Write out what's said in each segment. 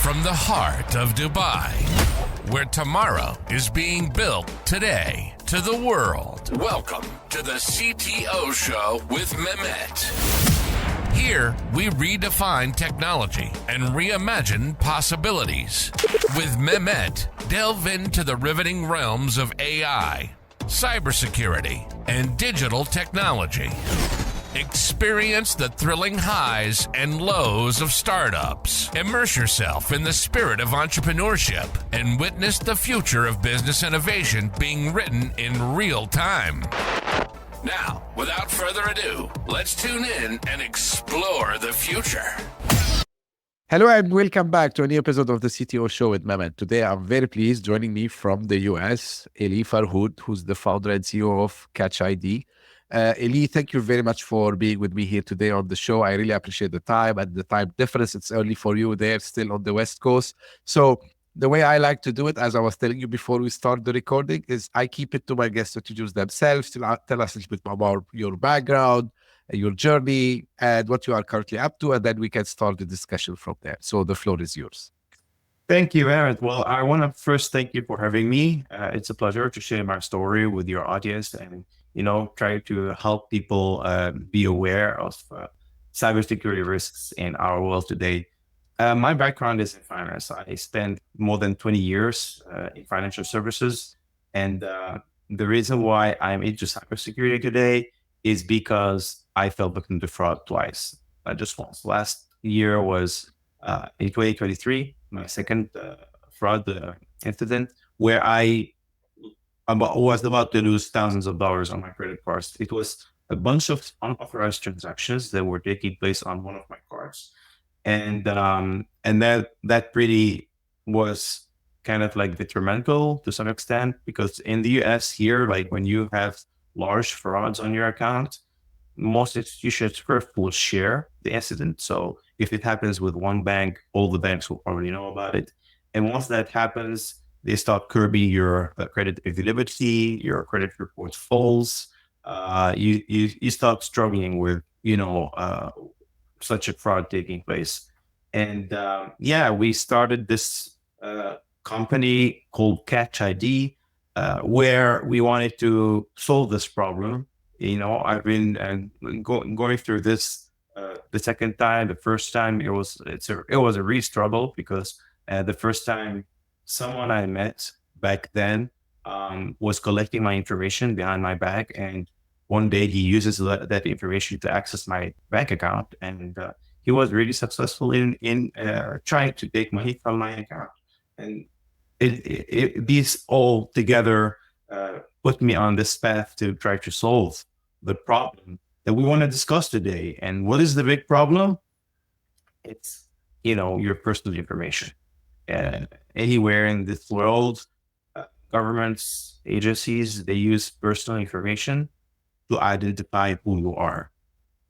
from the heart of Dubai, where tomorrow is being built today, to the world. Welcome to the CTO Show with Mehmet. Here, we redefine technology and reimagine possibilities. With Mehmet, delve into the riveting realms of AI, cybersecurity, and digital technology. Experience the thrilling highs and lows of startups. Immerse yourself in the spirit of entrepreneurship and witness the future of business innovation being written in real time. Now, without further ado, let's tune in and explore the future. Hello and welcome back to a new episode of the CTO Show with Mehmet. Today, I'm very pleased joining me from the US, Eli Farhood, who's the founder and CEO of KatshID. Eli, thank you very much for being with me here today on the show. I really appreciate the time and the time difference. It's early for you there, still on the West Coast. So the way I like to do it, as I was telling you before we start the recording, is I keep it to my guests to introduce themselves, to tell us a little bit about your background, your journey, and what you are currently up to, and then we can start the discussion from there. So the floor is yours. Thank you, Aaron. Well, I want to first thank you for having me. It's a pleasure to share my story with your audience and, try to help people be aware of cybersecurity risks in our world today. My background is in finance. I spent more than 20 years in financial services. And the reason why I'm into cybersecurity today is because I fell victim to fraud twice, not just once. Last year was in 2023, my second fraud incident, where I was about to lose thousands of dollars on my credit cards. It was a bunch of unauthorized transactions that were taking place on one of my cards. And that really was kind of like detrimental to some extent, because in the US here, like when you have large frauds on your account, most institutions first will share the incident. So if it happens with one bank, all the banks will already know about it. And once that happens, they start curbing your credit availability, your credit report falls. You start struggling with, such a fraud taking place. And we started this company called KatshID, where we wanted to solve this problem. I've been going through this the second time. The first time it was a real struggle, because the first time someone I met back then was collecting my information behind my back, and one day he uses that information to access my bank account, and he was really successful in trying to take money from my account. And these all together put me on this path to try to solve the problem that we want to discuss today. And what is the big problem? It's, your personal information. Anywhere in this world, governments, agencies, they use personal information to identify who you are.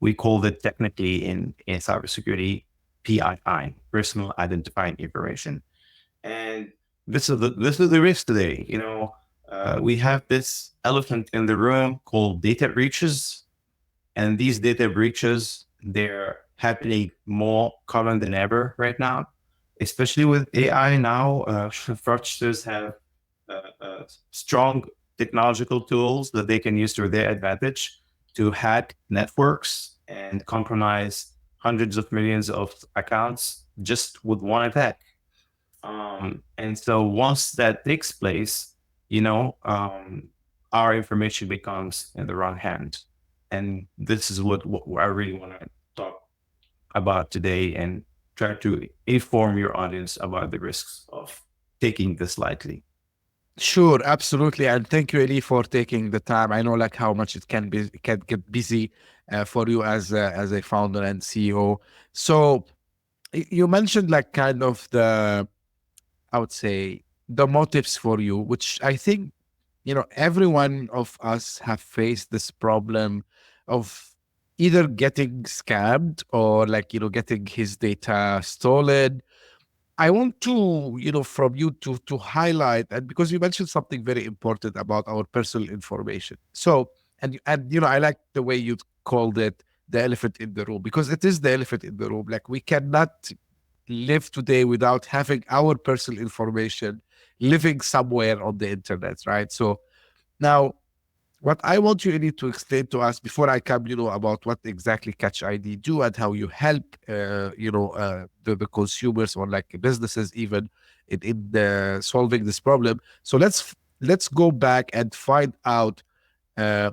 We call it technically in cybersecurity PII, personal identifying information. And this is the risk today. We have this elephant in the room called data breaches, and these data breaches, they're happening more common than ever right now, especially with AI now. Fraudsters have strong technological tools that they can use to their advantage to hack networks and compromise hundreds of millions of accounts just with one attack. And so once that takes place, our information becomes in the wrong hand. And this is what I really want to talk about today, and try to inform your audience about the risks of taking this lightly. Sure, absolutely. And thank you, Eli, for taking the time. I know how much it can get busy for you as a founder and CEO. So you mentioned kind of I would say the motives for you, which I think, every one of us have faced this problem of either getting scammed or getting his data stolen. I want to, from you to highlight, and because you mentioned something very important about our personal information. So, and I like the way you called it the elephant in the room, because it is the elephant in the room. We cannot live today without having our personal information living somewhere on the internet, right? So now, what I want you really to explain to us before I come, about what exactly KatchID do and how you help, the consumers or like businesses even in solving this problem. So let's go back and find out uh,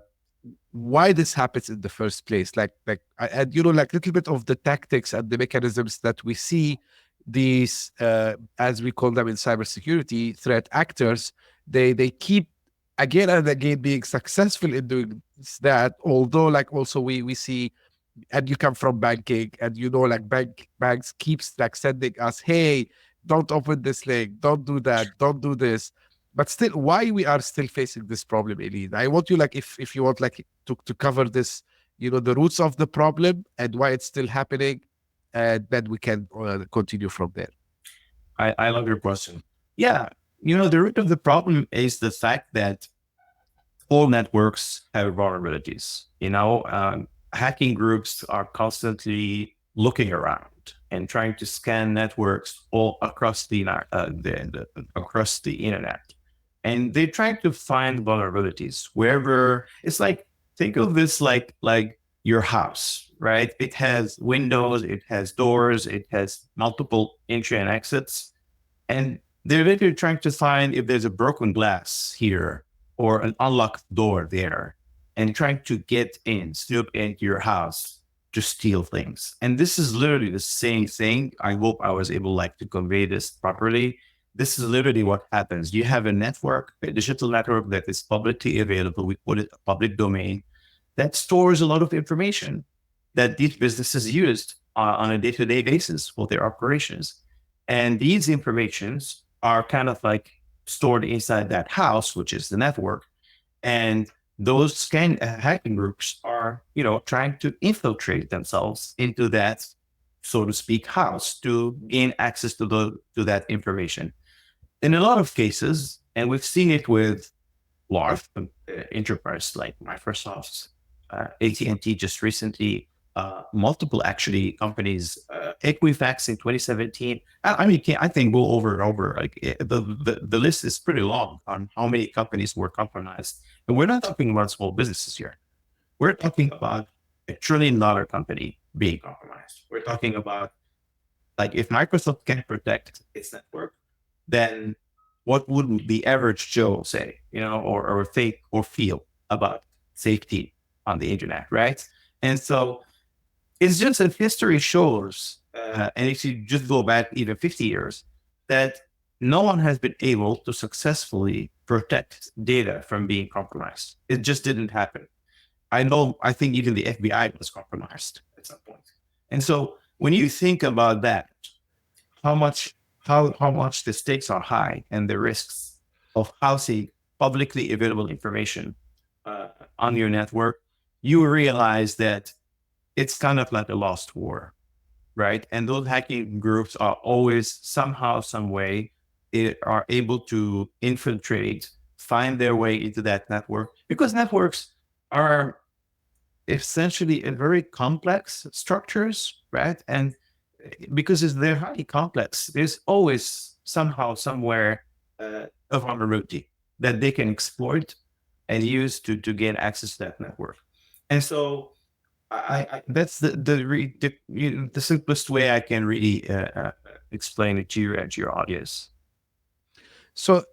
why this happens in the first place. And like little bit of the tactics and the mechanisms that we see these, as we call them in cybersecurity, threat actors. They keep again and again being successful in doing that. Although, like also we see, and you come from banking, and like banks keeps like sending us, hey, don't open this link, don't do that, don't do this. But still, why we are still facing this problem, Eli? I want you, like, if you want, like, to cover this, the roots of the problem and why it's still happening, and then we can continue from there. I love your question. Yeah, the root of the problem is the fact that all networks have vulnerabilities. Hacking groups are constantly looking around and trying to scan networks all across the across the internet, and they're trying to find vulnerabilities wherever. It's like, think of this like your house, right? It has windows, it has doors, it has multiple entry and exits, and they're literally trying to find if there's a broken glass here or an unlocked door there, and trying to get in, snoop into your house to steal things. And this is literally the same thing. I hope I was able to convey this properly. This is literally what happens. You have a network, a digital network that is publicly available. We call it a public domain that stores a lot of information that these businesses used on a day-to-day basis for their operations. And these informations are kind of like stored inside that house, which is the network. And those hacking groups are, trying to infiltrate themselves into that, so to speak, house to gain access to that information. In a lot of cases, and we've seen it with large enterprises like Microsoft, AT&T just recently, multiple actually companies, Equifax in 2017. I think we'll go over the list is pretty long on how many companies were compromised. And we're not talking about small businesses here. We're talking about $1 trillion company being compromised. We're talking about, if Microsoft can protect its network, then what would the average Joe say, or think or feel about safety on the internet, right? And so it's just that history shows, and if you just go back even 50 years, that no one has been able to successfully protect data from being compromised. It just didn't happen. I think even the FBI was compromised at some point. And so when you think about that, how much the stakes are high and the risks of housing publicly available information on your network, you realize that it's kind of like a lost war, right? And those hacking groups are always somehow, some way, are able to infiltrate, find their way into that network, because networks are essentially in very complex structures, right? And because they're highly complex, there's always somehow, somewhere, a vulnerability that they can exploit and use to gain access to that network. And so I that's the simplest way I can really explain it to you and to your audience. So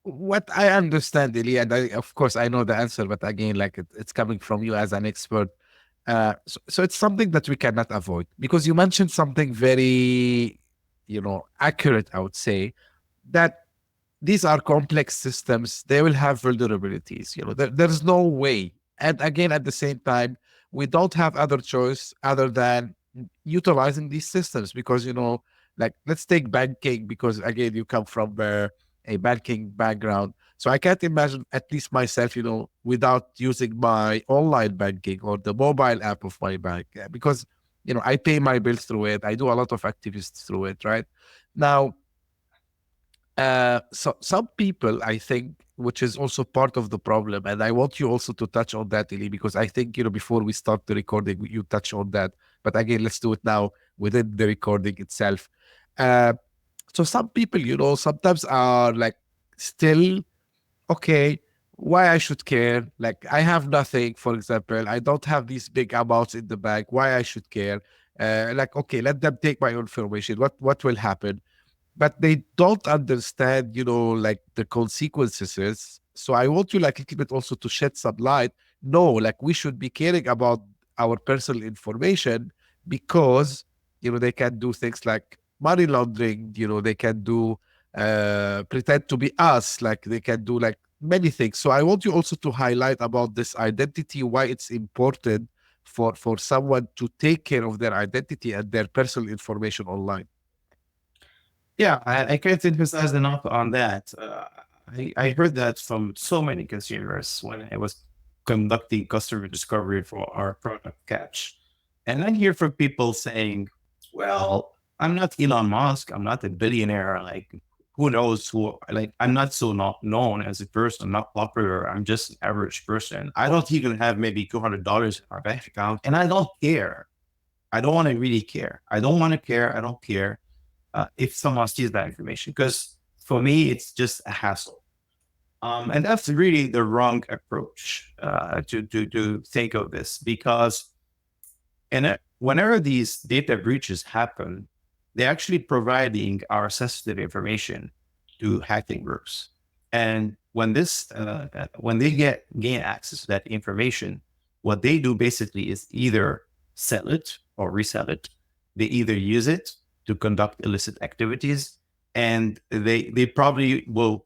what I understand, Eli, and of course I know the answer, but again, it's coming from you as an expert. So it's something that we cannot avoid, because you mentioned something very, accurate, I would say, that these are complex systems. They will have vulnerabilities. There's no way. And again, at the same time, we don't have other choice other than utilizing these systems, because, let's take banking, because again, you come from a banking background. So I can't imagine, at least myself, without using my online banking or the mobile app of my bank, because, I pay my bills through it. I do a lot of activities through it, right? Now, so some people, I think, which is also part of the problem, and I want you also to touch on that, Eli, because I think, before we start the recording, you touch on that. But again, let's do it now. within the recording itself. So some people, sometimes are like still, okay, why I should care? Like I have nothing, for example, I don't have these big amounts in the bank. Why I should care? Like, okay, let them take my information. What will happen? But they don't understand, like the consequences. So I want you like a little bit also to shed some light. No, like we should be caring about our personal information because, they can do things like money laundering, they can do pretend to be us, like they can do like many things. So I want you also to highlight about this identity, why it's important for someone to take care of their identity and their personal information online. Yeah, I can't emphasize enough on that. I heard that from so many consumers when I was conducting customer discovery for our product Catch. And I hear from people saying, well, I'm not Elon Musk. I'm not a billionaire. Like, who knows who, like, I'm not so not known as a person, not popular. I'm just an average person. I don't even have maybe $200 in our bank account. And I don't care. I don't want to really care. I don't want to care. I don't care if someone steals that information, because for me, it's just a hassle. And that's really the wrong approach to think of this, because whenever these data breaches happen, they're actually providing our sensitive information to hacking groups. And when they gain access to that information, what they do basically is either sell it or resell it. They either use it to conduct illicit activities, and they probably will,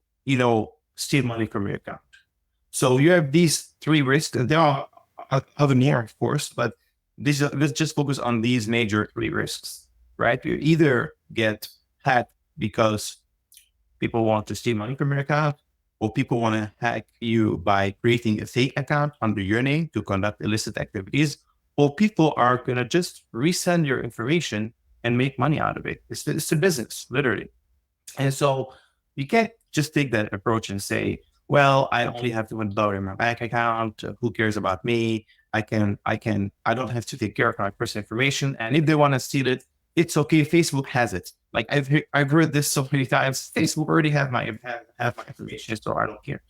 steal money from your account. So you have these three risks, and there are other more, of course, but let's just focus on these major three risks, right? You either get hacked because people want to steal money from your account, or people want to hack you by creating a fake account under your name to conduct illicit activities, or people are going to just resend your information and make money out of it. It's a business, literally. And so you can't just take that approach and say, well, I only have $200 in my bank account. Who cares about me? I don't have to take care of my personal information. And if they want to steal it, it's okay. Facebook has it. Like I've heard this so many times. Facebook already have my information, so I don't care.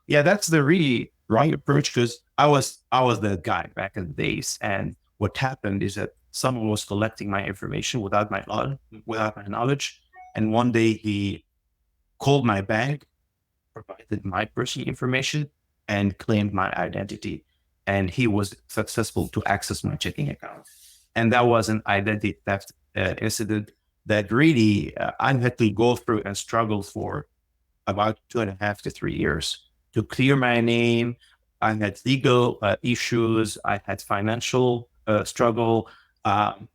Yeah, that's the really right approach, because I was the guy back in the days. And what happened is that someone was collecting my information without my knowledge. And one day he called my bank, provided my personal information, and claimed my identity. And he was successful to access my checking account. And that was an identity theft incident that really I had to go through and struggle for about 2.5 to 3 years to clear my name. I had legal issues. I had financial struggle.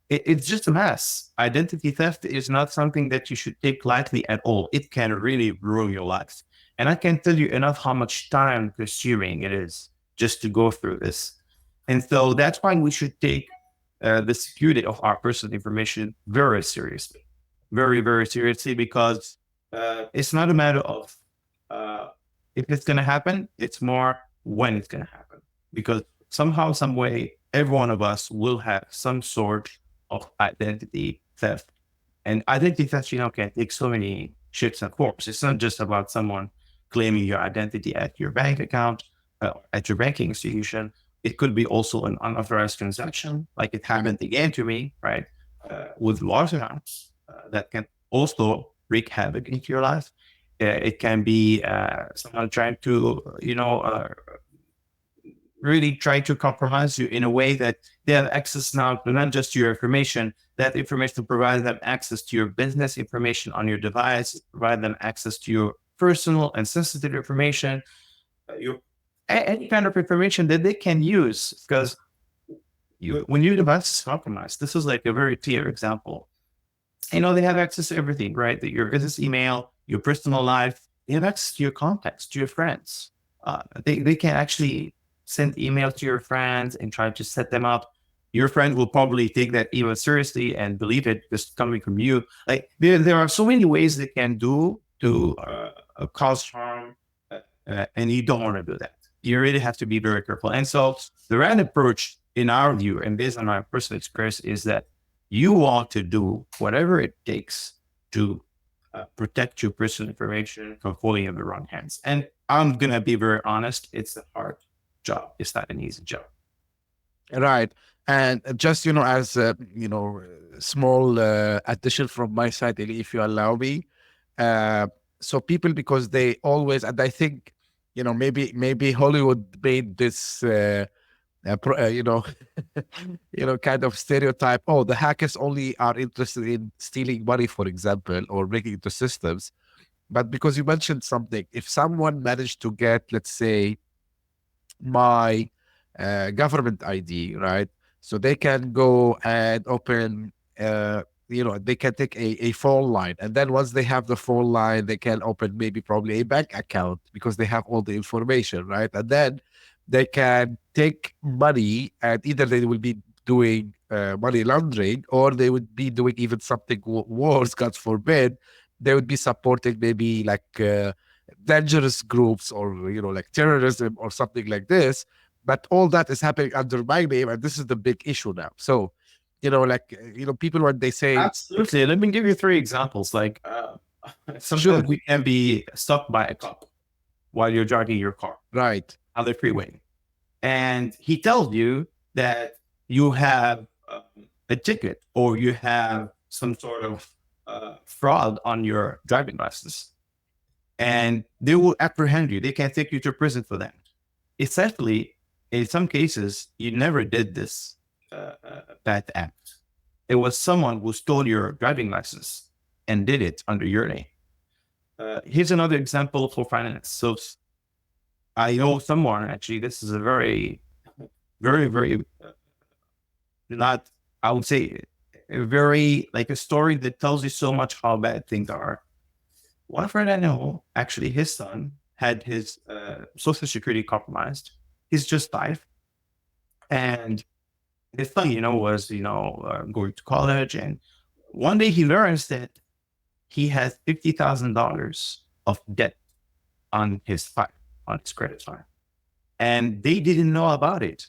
It's just a mess. Identity theft is not something that you should take lightly at all. It can really ruin your life. And I can't tell you enough how much time consuming it is just to go through this. And so that's why we should take the security of our personal information very seriously, very, very seriously, because it's not a matter of if it's going to happen, it's more when it's going to happen. Because somehow, some way, every one of us will have some sort of identity theft. And identity theft, can take so many shapes and forms. It's not just about someone claiming your identity at your bank account, at your banking institution. It could be also an unauthorized transaction, like it happened again to me, right? With large amounts that can also wreak havoc into your life. It can be someone trying to, really try to compromise you in a way that they have access now to not just your information, that information provides them access to your business information on your device, provide them access to your personal and sensitive information, any kind of information that they can use. Because when your device is compromised, this is like a very clear example. They have access to everything, right? Your business email, your personal life, they have access to your contacts, to your friends. They can actually send emails to your friends and try to set them up. Your friend will probably take that email seriously and believe it just coming from you. Like there are so many ways they can do to cause harm, and you don't want to do that. You really have to be very careful. And so the right approach, in our view, and based on my personal experience, is that You want to do whatever it takes to protect your personal information from falling in the wrong hands. And I'm going to be very honest, it's a hard job. It's not an easy job. Right. And just, as small addition from my side, Eli, if you allow me. So people, because they always, and I think, maybe Hollywood made this, kind of stereotype. Oh, the hackers only are interested in stealing money, for example, or breaking into systems. But because you mentioned something, if someone managed to get, let's say, my government ID, right? So they can go and open, they can take a phone line. And then once they have the phone line, they can open maybe probably a bank account because they have all the information, right? And then they can take money, and either they will be doing money laundering, or they would be doing even something worse, God forbid. They would be supporting maybe like dangerous groups, or like terrorism or something like this. But all that is happening under my name, and this is the big issue now. So people, when they say, absolutely, let me give you 3 examples. Like sometimes we can be stopped by a cop while you're driving your car, right, on the freeway, and he tells you that you have a ticket, or you have some sort of fraud on your driving license, and they will apprehend you. They can take you to prison for that. Essentially, in some cases, you never did this bad act. It was someone who stole your driving license and did it under your name. Here's another example for finance. So I know someone, actually, this is a very, very, very, not, I would say, a very, like a story that tells you so much how bad things are. One friend I know, actually, his son had his social security compromised. He's just 5. And his son, was, going to college. And one day he learns that he has $50,000 of debt on his file, on his credit file. And they didn't know about it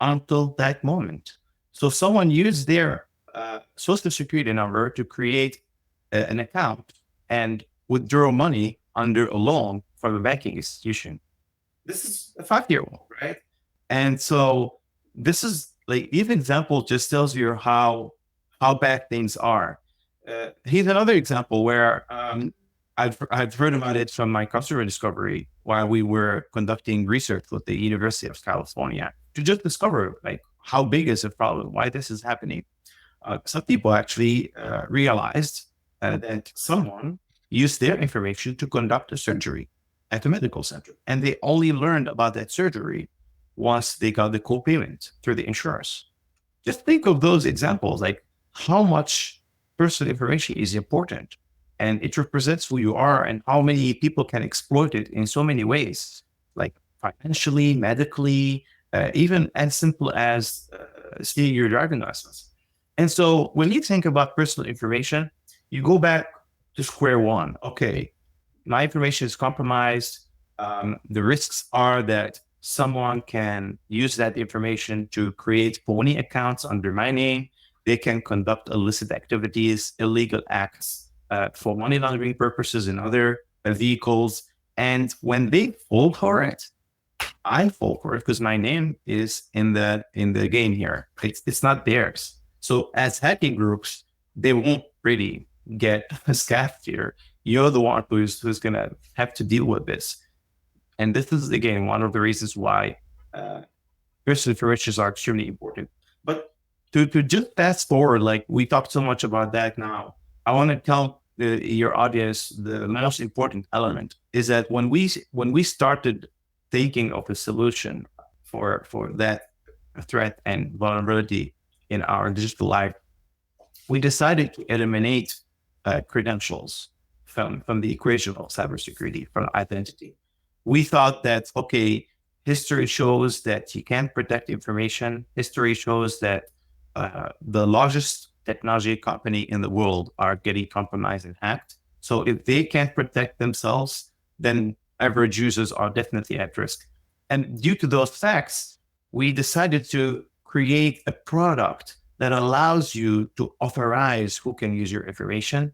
until that moment. So someone used their social security number to create an account and withdraw money under a loan from a banking institution. This is a 5-year-old, right? And so this is like, this example just tells you how bad things are. Here's another example where I've heard about it from my customer discovery while we were conducting research with the University of California to just discover like how big is the problem, why this is happening. Some people actually realized that someone used their information to conduct a surgery at a medical center, and they only learned about that surgery once they got the co-payment through the insurance. Just think of those examples, like how much personal information is important, and it represents who you are and how many people can exploit it in so many ways, like financially, medically, even as simple as stealing your driving license. And so when you think about personal information, you go back to square one. Okay, my information is compromised. The risks are that someone can use that information to create phony accounts under my name. They can conduct illicit activities, illegal acts for money laundering purposes in other vehicles. And when they fall for it, I fall for it because my name is in the game here. It's not theirs. So as hacking groups, they won't really get scaffed here. You're the one who's going to have to deal with this. And this is, again, one of the reasons why personal information are extremely important. But to just fast forward, like we talked so much about that now, I want to tell your audience the most important element is that when we started thinking of a solution for that threat and vulnerability in our digital life, we decided to eliminate credentials from the equation of cybersecurity, from identity. We thought that, okay, history shows that you can't protect information. History shows that the largest technology company in the world are getting compromised and hacked. So if they can't protect themselves, then average users are definitely at risk. And due to those facts, we decided to create a product that allows you to authorize who can use your information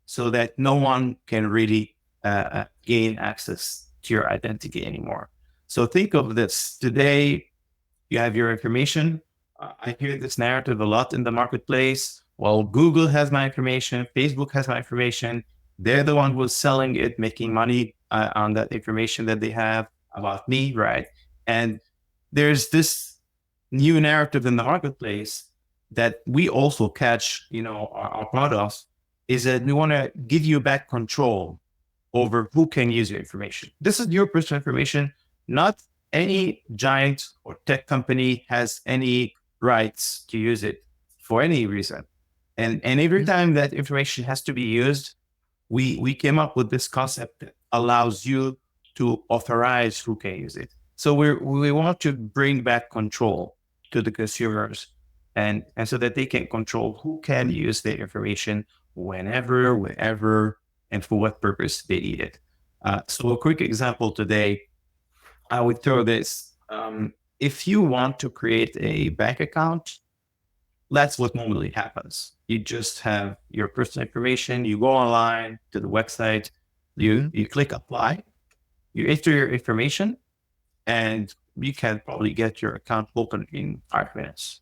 so that no one can really gain access to your identity anymore. So think of this. Today, you have your information. I hear this narrative a lot in the marketplace. Well, Google has my information. Facebook has my information. They're the one who's selling it, making money on that information that they have about me, right? And there's this new narrative in the marketplace that we also catch, are proud of, is that we want to give you back control over who can use your information. This is your personal information. Not any giant or tech company has any rights to use it for any reason. And every time that information has to be used, we came up with this concept that allows you to authorize who can use it. So we want to bring back control to the consumers and so that they can control who can use their information whenever, wherever, and for what purpose they need it. So a quick example today, I would throw this. If you want to create a bank account, that's what normally happens. You just have your personal information, you go online to the website, you click apply, you enter your information, and you can probably get your account open in 5 minutes.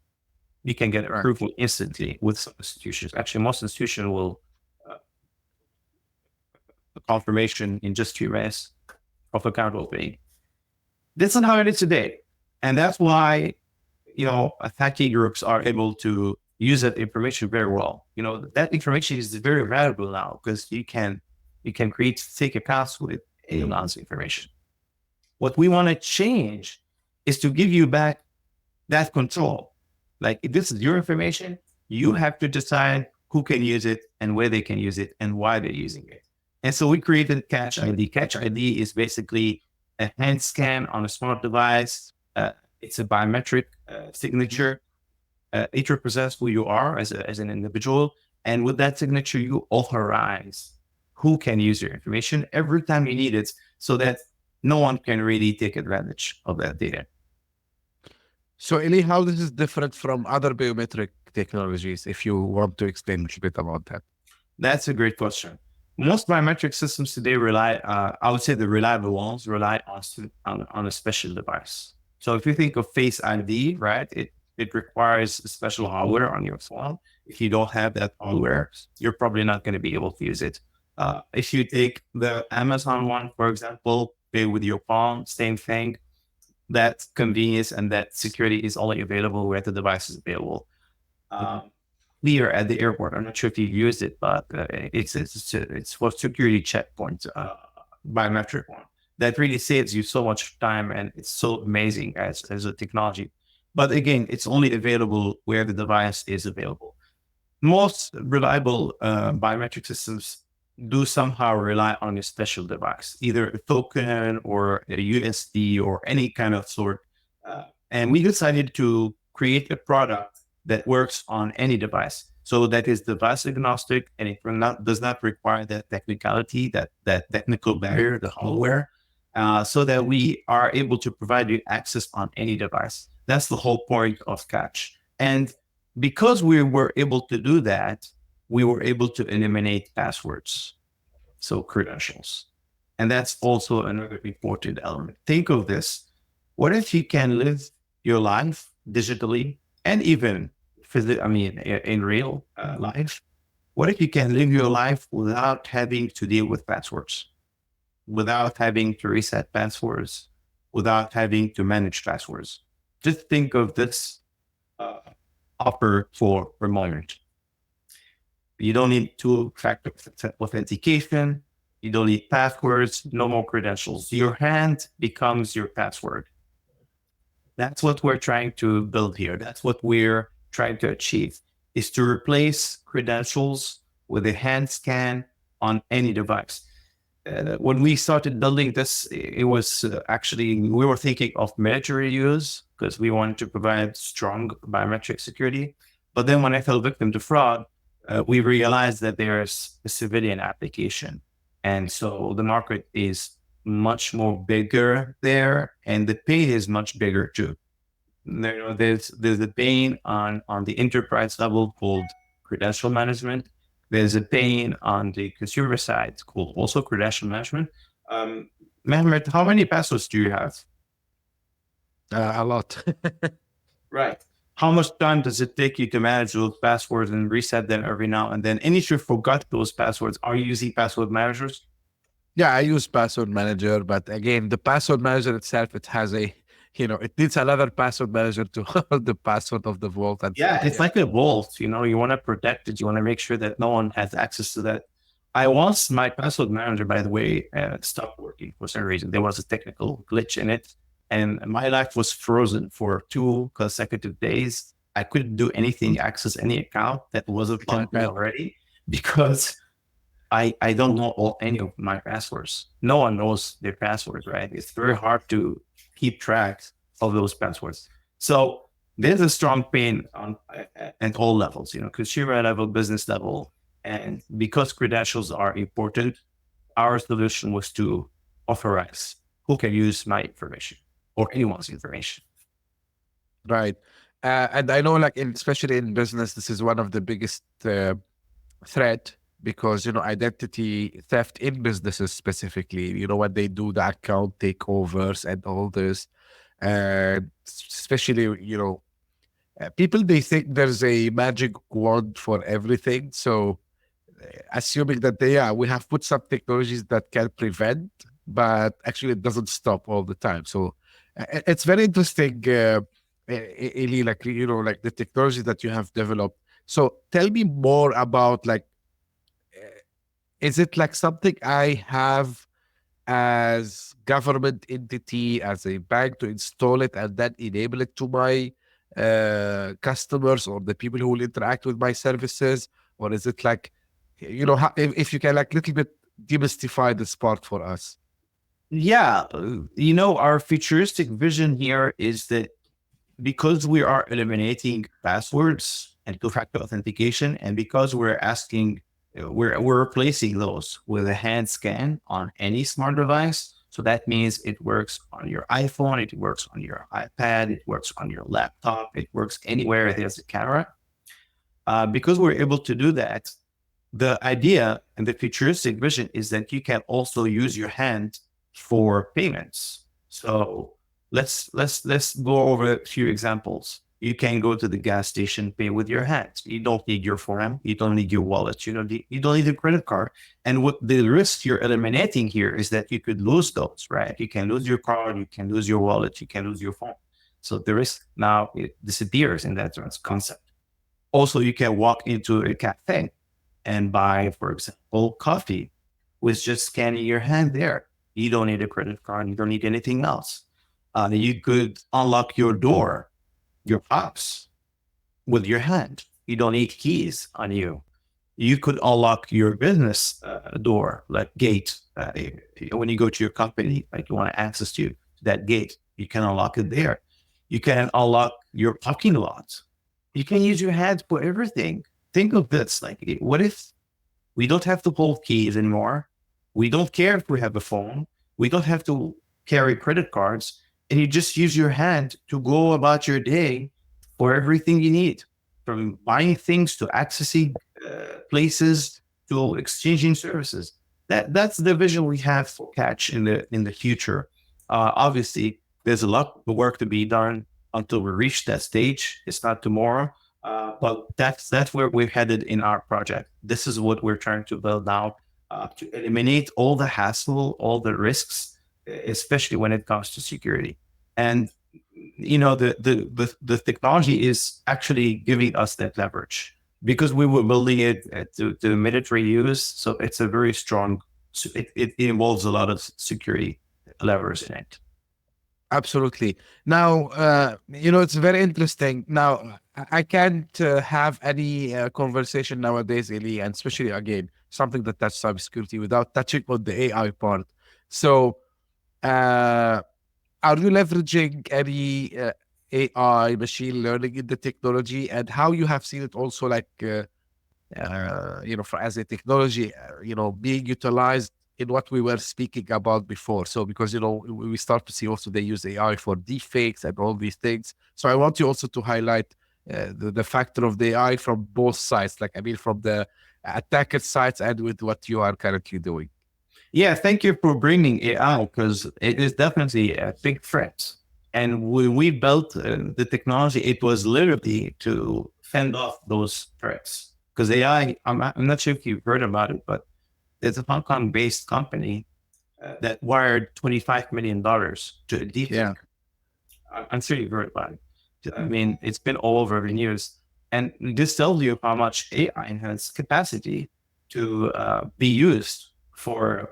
You can get approval instantly with some institutions. Actually, most institutions will confirmation in just 2 minutes of account opening. This is how it is today. And that's why, attacking groups are able to use that information very well. That information is very valuable now because you can create fake accounts with anyone's information. What we want to change is to give you back that control. Like, if this is your information, you have to decide who can use it and where they can use it and why they're using it. And so we created KatchID. KatchID is basically a hand scan on a smart device. It's a biometric signature. It represents who you are as an individual. And with that signature, you authorize who can use your information every time you need it so that no one can really take advantage of that data. So, Eli, how this is different from other biometric technologies, if you want to explain a little bit about that? That's a great question. Most biometric systems today rely, I would say the reliable ones rely on a special device. So if you think of Face ID, right, it requires special hardware on your phone. If you don't have that hardware, you're probably not going to be able to use it. If you take the Amazon one, for example, pay with your phone, same thing. That convenience and that security is only available where the device is available. Here at the airport, I'm not sure if you used it, but it's for security checkpoint, biometric one. That really saves you so much time, and it's so amazing as a technology. But again, it's only available where the device is available. Most reliable biometric systems do somehow rely on a special device, either a token or a USD or any kind of sort. And we decided to create a product that works on any device. So that is device-agnostic, and it does not require that technicality, that technical barrier, the hardware, so that we are able to provide you access on any device. That's the whole point of Catch. And because we were able to do that, we were able to eliminate passwords, so credentials. And that's also another important element. Think of this. What if you can live your life digitally and even in real life? What if you can live your life without having to deal with passwords, without having to reset passwords, without having to manage passwords? Just think of this offer for a moment. You don't need two-factor authentication. You don't need passwords, no more credentials. Your hand becomes your password. That's what we're trying to build here. That's what we're trying to achieve, is to replace credentials with a hand scan on any device. When we started building this, it was actually, we were thinking of military use because we wanted to provide strong biometric security. But then when I fell victim to fraud, we realized that there's a civilian application. And so the market is much more bigger there, and the pain is much bigger too. There's a pain on the enterprise level called credential management. There's a pain on the consumer side called also credential management. Mehmet, how many passwords do you have? A lot. Right. How much time does it take you to manage those passwords and reset them every now and then? And if you forgot those passwords, are you using password managers? Yeah, I use password manager, but again, the password manager itself, it has it needs another password manager to hold the password of the vault. And Yeah, it's like a vault. You want to protect it. You want to make sure that no one has access to that. My password manager, by the way, stopped working for some reason. There was a technical glitch in it, and my life was frozen for 2 consecutive days. I couldn't do anything, access any account that wasn't logged in already, because I don't know any of my passwords. No one knows their passwords, right? It's very hard to keep track of those passwords. So there's a strong pain at all levels, consumer level, business level. And because credentials are important, our solution was to authorize who can use my information or anyone's information. Right. And I know, especially in business, this is one of the biggest threat, because, identity theft in businesses specifically, when they do the account takeovers and all this, especially, people, they think there's a magic wand for everything. So assuming that we have put some technologies that can prevent, but actually it doesn't stop all the time. So it's very interesting, Eli, like the technology that you have developed. So tell me more about is it like something I have as government entity, as a bank, to install it and then enable it to my customers or the people who will interact with my services? Or is it if you can little bit demystify this part for us? Yeah. Our futuristic vision here is that because we are eliminating passwords and two-factor authentication, and because we're replacing those with a hand scan on any smart device. So that means it works on your iPhone, it works on your iPad, it works on your laptop, it works anywhere there's a camera. Because we're able to do that, the idea and the futuristic vision is that you can also use your hand for payments. So let's go over a few examples. You can go to the gas station, pay with your hands. You don't need your phone. You don't need your wallet. You don't need a credit card. And what the risk you're eliminating here is that you could lose those, right? You can lose your card. You can lose your wallet. You can lose your phone. So the risk now, it disappears in that concept. Also, you can walk into a cafe and buy, for example, coffee with just scanning your hand there. You don't need a credit card. You don't need anything else. You could unlock your door, your house, with your hand. You don't need keys on you. You could unlock your business door, like gate. When you go to your company, like you want access to that gate, you can unlock it there. You can unlock your parking lot. You can use your hands for everything. Think of this, what if we don't have to hold keys anymore? We don't care if we have a phone. We don't have to carry credit cards, and you just use your hand to go about your day for everything you need, from buying things to accessing places to exchanging services. That's the vision we have for Catch in the future. Obviously, there's a lot of work to be done until we reach that stage. It's not tomorrow, but that's where we're headed in our project. This is what we're trying to build now, to eliminate all the hassle, all the risks, especially when it comes to security. And the technology is actually giving us that leverage because we were building it to military use. So it's a very strong. It involves a lot of security levers in it. Absolutely. Now, it's very interesting. Now, I can't have any conversation nowadays, Eli, and especially, again, something that touches cybersecurity without touching on the AI part. So, are you leveraging any AI, machine learning in the technology, and how you have seen it also, as a technology, being utilized in what we were speaking about before. So because, we start to see also they use AI for deepfakes and all these things. So I want you also to highlight the factor of the AI from both sides, like, I mean, from the attacker sides and with what you are currently doing. Yeah, thank you for bringing AI, because it is definitely a big threat. And when we built the technology, it was literally to fend off those threats. Because AI, I'm not sure if you've heard about it, but there's a Hong Kong-based company that wired $25 million to a deepfake. Yeah. I'm sure you've heard about it. I mean, it's been all over the news. And this tells you how much AI has capacity to be used for,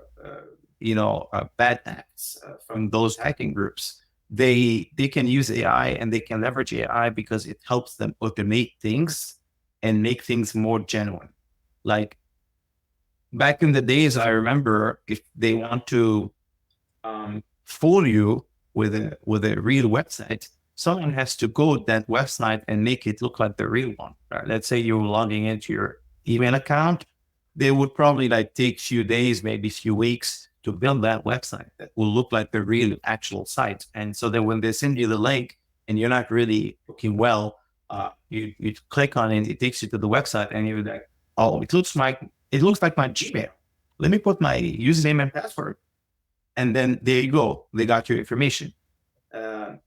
bad acts from those hacking groups. They can use AI and they can leverage AI because it helps them automate things and make things more genuine. Like back in the days, I remember if they want to fool you with a real website, someone has to code that website and make it look like the real one. Right? Let's say you're logging into your email account. They would probably take few days, maybe few weeks to build that website that will look like the real actual site. And so that when they send you the link and you're not really looking well, you click on it, it takes you to the website and you're like, oh, it looks like my Gmail. Let me put my username and password. And then there you go. They got your information.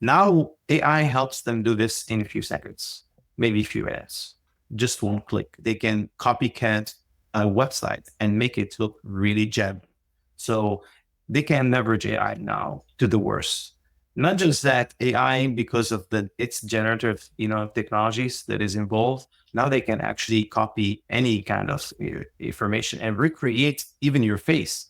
Now AI helps them do this in a few seconds, maybe a few minutes. Just one click. They can copycat a website and make it look really genuine. So they can leverage AI now to the worst. Not just that, AI, because of its generative, technologies that is involved, now they can actually copy any kind of information and recreate even your face.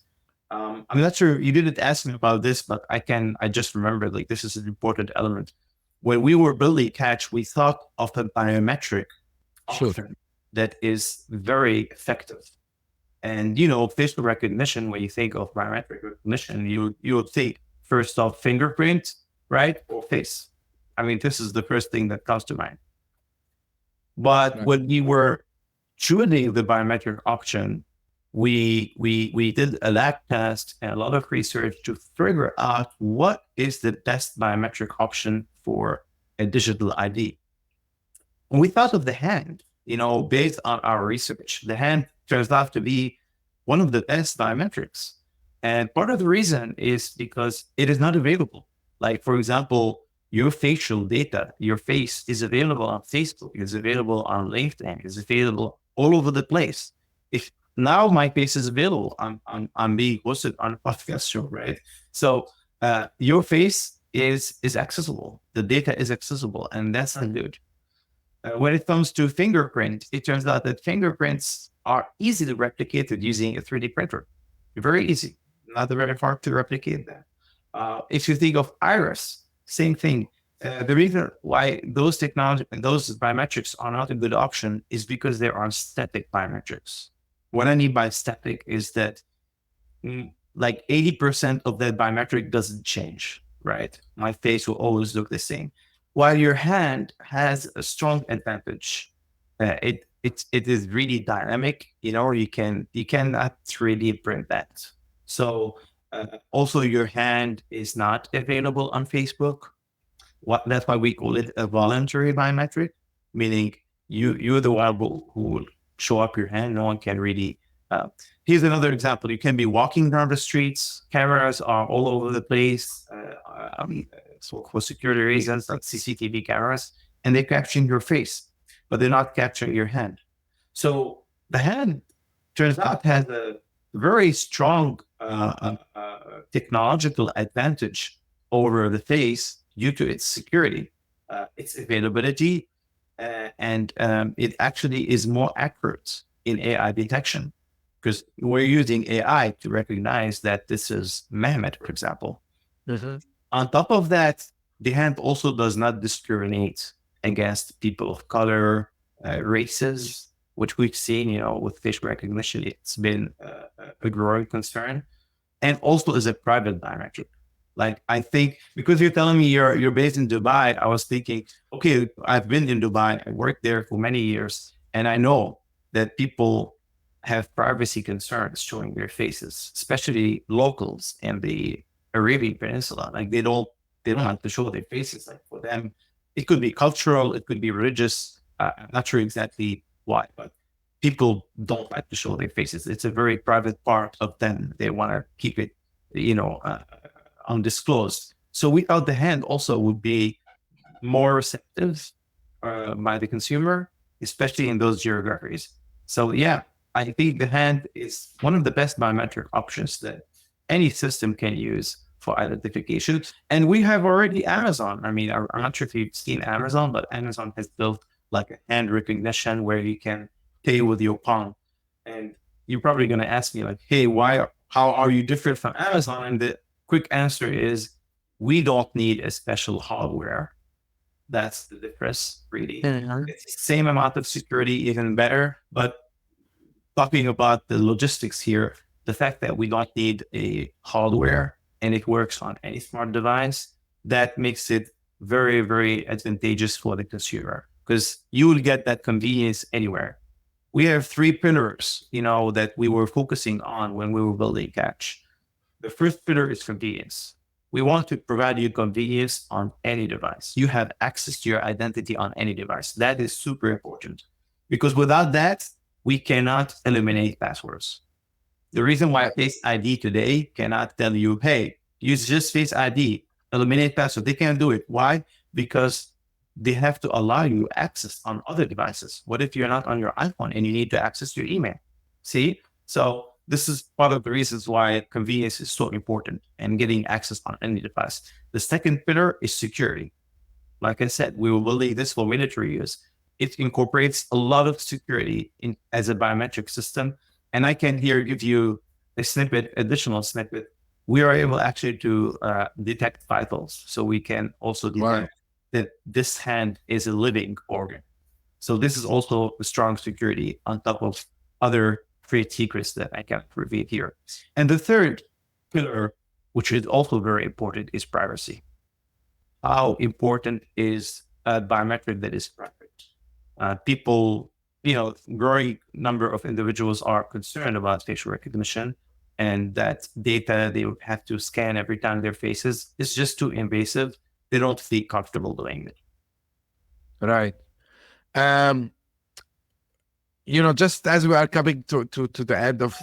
I'm not sure, you didn't ask me about this, but I just remembered, this is an important element. When we were building Catch, we thought of a biometric option that is very effective. And, facial recognition, when you think of biometric recognition, you would think first off fingerprint, right? Or face. I mean, this is the first thing that comes to mind. But when we were choosing the biometric option, we did a lab test and a lot of research to figure out what is the best biometric option for a digital ID. And we thought of the hand, based on our research. The hand turns out to be one of the best biometrics. And part of the reason is because it is not available. Like, for example, your facial data, your face is available on Facebook, is available on LinkedIn, is available all over the place. If now my face is available, I'm being hosted on a podcast show, right? So your face is accessible. The data is accessible, and that's not good. When it comes to fingerprint, it turns out that fingerprints are easily replicated using a 3D printer. Very easy, not very hard to replicate that. If you think of iris, same thing. The reason why those biometrics are not a good option is because there are static biometrics. What I mean by static is that 80% of that biometric doesn't change, right? My face will always look the same. While your hand has a strong advantage. It is really dynamic, you cannot 3D print that. So also your hand is not available on Facebook. That's why we call it a voluntary biometric, meaning you're the one who will show up your hand. No one can really. Here's another example. You can be walking down the streets. Cameras are all over the place. So for security reasons, like CCTV cameras, and they're capturing your face, but they're not capturing your hand. So the hand turns out has a very strong technological advantage over the face due to its security, its availability, and it actually is more accurate in AI detection because we're using AI to recognize that this is Mehmet, for example. Mm-hmm. On top of that, the hand also does not discriminate against people of color, races, which we've seen, with facial recognition. It's been a growing concern, and also is a private biometric. Like, I think because you're telling me you're based in Dubai, I was thinking, okay, I've been in Dubai, I worked there for many years, and I know that people have privacy concerns showing their faces, especially locals in the Arabian Peninsula. Like they don't have to show their faces. Like for them, it could be cultural, it could be religious. I'm not sure exactly why, but people don't like to show their faces. It's a very private part of them. They want to keep it, undisclosed. So without the hand also would be more receptive by the consumer, especially in those geographies. So yeah, I think the hand is one of the best biometric options that any system can use for identification. And we have already Amazon. I mean, I'm not sure if you've seen Amazon, but Amazon has built like a hand recognition where you can pay with your palm. And you're probably going to ask me like, hey, how are you different from Amazon? And the quick answer is we don't need a special hardware. That's the difference, really. It's the same amount of security, even better. But talking about the logistics here, the fact that we don't need a hardware and it works on any smart device, that makes it very, very advantageous for the consumer because you will get that convenience anywhere. We have 3 pillars, that we were focusing on when we were building Catch. The first pillar is convenience. We want to provide you convenience on any device. You have access to your identity on any device. That is super important because without that, we cannot eliminate passwords. The reason why Face ID today cannot tell you, hey, use just Face ID, eliminate password. They can't do it. Why? Because they have to allow you access on other devices. What if you're not on your iPhone and you need to access your email? See? So this is part of the reasons why convenience is so important and getting access on any device. The second pillar is security. Like I said, we will believe this for military use. It incorporates a lot of security as a biometric system. And I can here give you a additional snippet. We are able actually to detect vitals. So we can also detect that this hand is a living organ. So this is also a strong security on top of other trade secrets that I can't reveal here. And the third pillar, which is also very important, is privacy. How important is a biometric that is private? People, growing number of individuals are concerned about facial recognition and that data they would have to scan every time their faces is just too invasive. They don't feel comfortable doing it. Right. Just as we are coming to the end of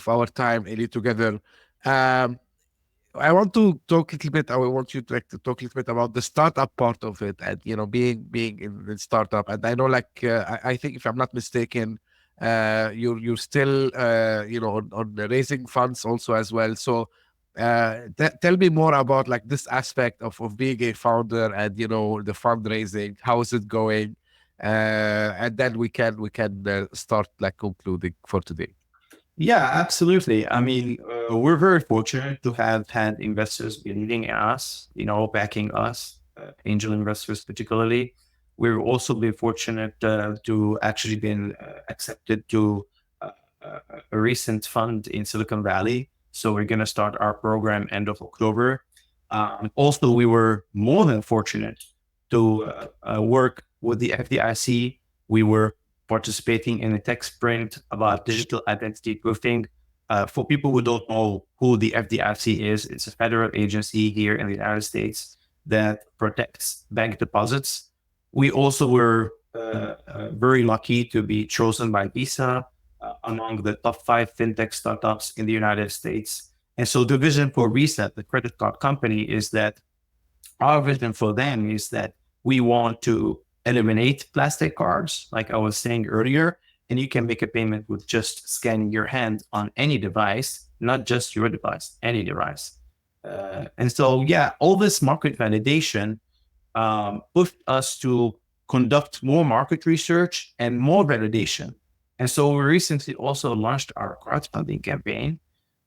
our time, Eli, together, I want to talk a little bit. I want you to talk a little bit about the startup part of it, and being in the startup. And I know, I think if I'm not mistaken, you're still on raising funds also as well. So, tell me more about this aspect of being a founder and the fundraising. How is it going? And then we can start concluding for today. Yeah, absolutely. I mean, we're very fortunate to have had investors believing in us, backing us, angel investors particularly. We've also been fortunate to actually been accepted to a recent fund in Silicon Valley. So we're going to start our program end of October. Also, we were more than fortunate to work with the FDIC. We were participating in a tech sprint about digital identity proofing. For people who don't know who the FDIC is, it's a federal agency here in the United States that protects bank deposits. We also were very lucky to be chosen by Visa among the top 5 fintech startups in the United States. And so the vision for Visa, the credit card company, is that our vision for them is that we want to eliminate plastic cards, like I was saying earlier, and you can make a payment with just scanning your hand on any device, not just your device, any device. And so, all this market validation pushed us to conduct more market research and more validation. And so we recently also launched our crowdfunding campaign,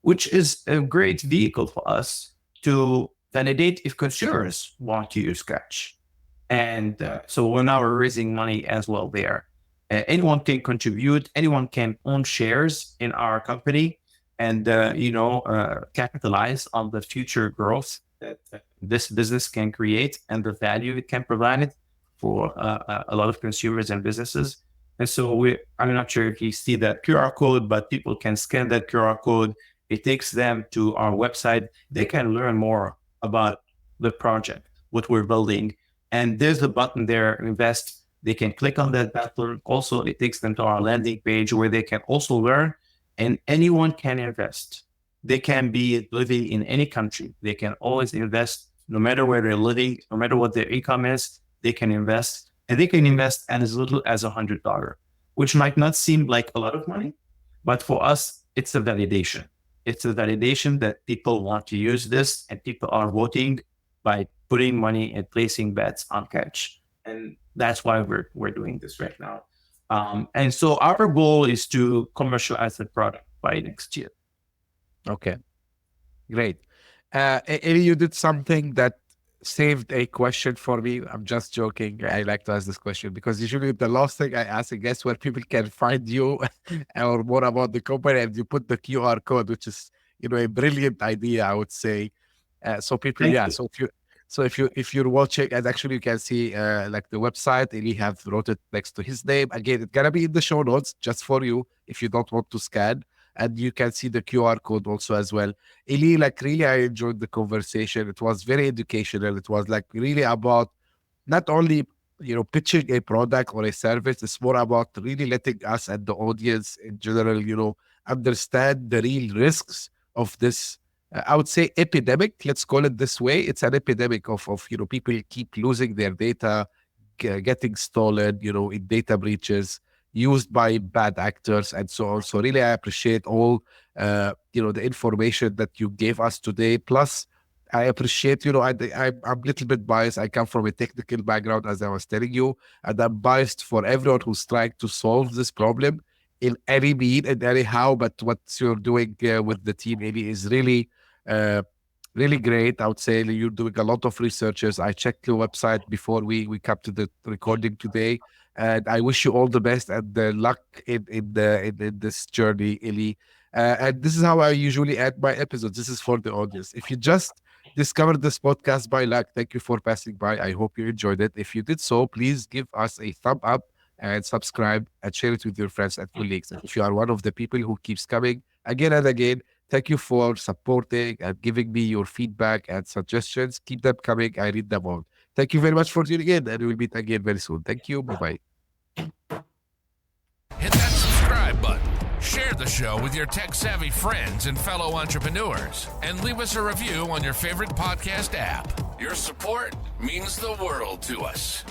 which is a great vehicle for us to validate if consumers want to use Catch. And so we're now raising money as well there. Anyone can contribute. Anyone can own shares in our company and, capitalize on the future growth that this business can create and the value it can provide for a lot of consumers and businesses. And so I'm not sure if you see that QR code, but people can scan that QR code. It takes them to our website. They can learn more about the project, what we're building. And there's a button there, invest. They can click on that button. Also, it takes them to our landing page where they can also learn, and anyone can invest. They can be living in any country. They can always invest, no matter where they're living, no matter what their income is, they can invest. And they can invest as little as $100, which might not seem like a lot of money, but for us, it's a validation. It's a validation that people want to use this, and people are voting by putting money and placing bets on Catch. And that's why we're doing this right now. And so our goal is to commercialize the product by next year. Okay, great. Eli, you did something that saved a question for me. I'm just joking. I like to ask this question because usually the last thing I ask, I guess, where people can find you or more about the company, and you put the QR code, which is, a brilliant idea, I would say. So people, Thank yeah. you. So if you're watching, and actually you can see like the website, Eli have wrote it next to his name. Again, it's gonna be in the show notes just for you if you don't want to scan. And you can see the QR code also as well. Eli, like really, I enjoyed the conversation. It was very educational. It was like really about not only, pitching a product or a service. It's more about really letting us and the audience in general, understand the real risks of this. I would say epidemic. Let's call it this way. It's an epidemic of people keep losing their data, getting stolen, in data breaches, used by bad actors and so on. So really, I appreciate all, the information that you gave us today. Plus, I appreciate, I'm a little bit biased. I come from a technical background, as I was telling you, and I'm biased for everyone who's trying to solve this problem in any mean and any how. But what you're doing with the team, maybe, is really, really great. I would say you're doing a lot of researches. I checked your website before we come to the recording today. And I wish you all the best and the luck in this journey, Eli. And this is how I usually end my episodes. This is for the audience. If you just discovered this podcast by luck, thank you for passing by. I hope you enjoyed it. If you did so, please give us a thumb up and subscribe and share it with your friends and colleagues. And if you are one of the people who keeps coming again and again, thank you for supporting and giving me your feedback and suggestions. Keep them coming. I read them all. Thank you very much for tuning in, and we'll meet again very soon. Thank you. Bye-bye. Hit that subscribe button, share the show with your tech-savvy friends and fellow entrepreneurs, and leave us a review on your favorite podcast app. Your support means the world to us.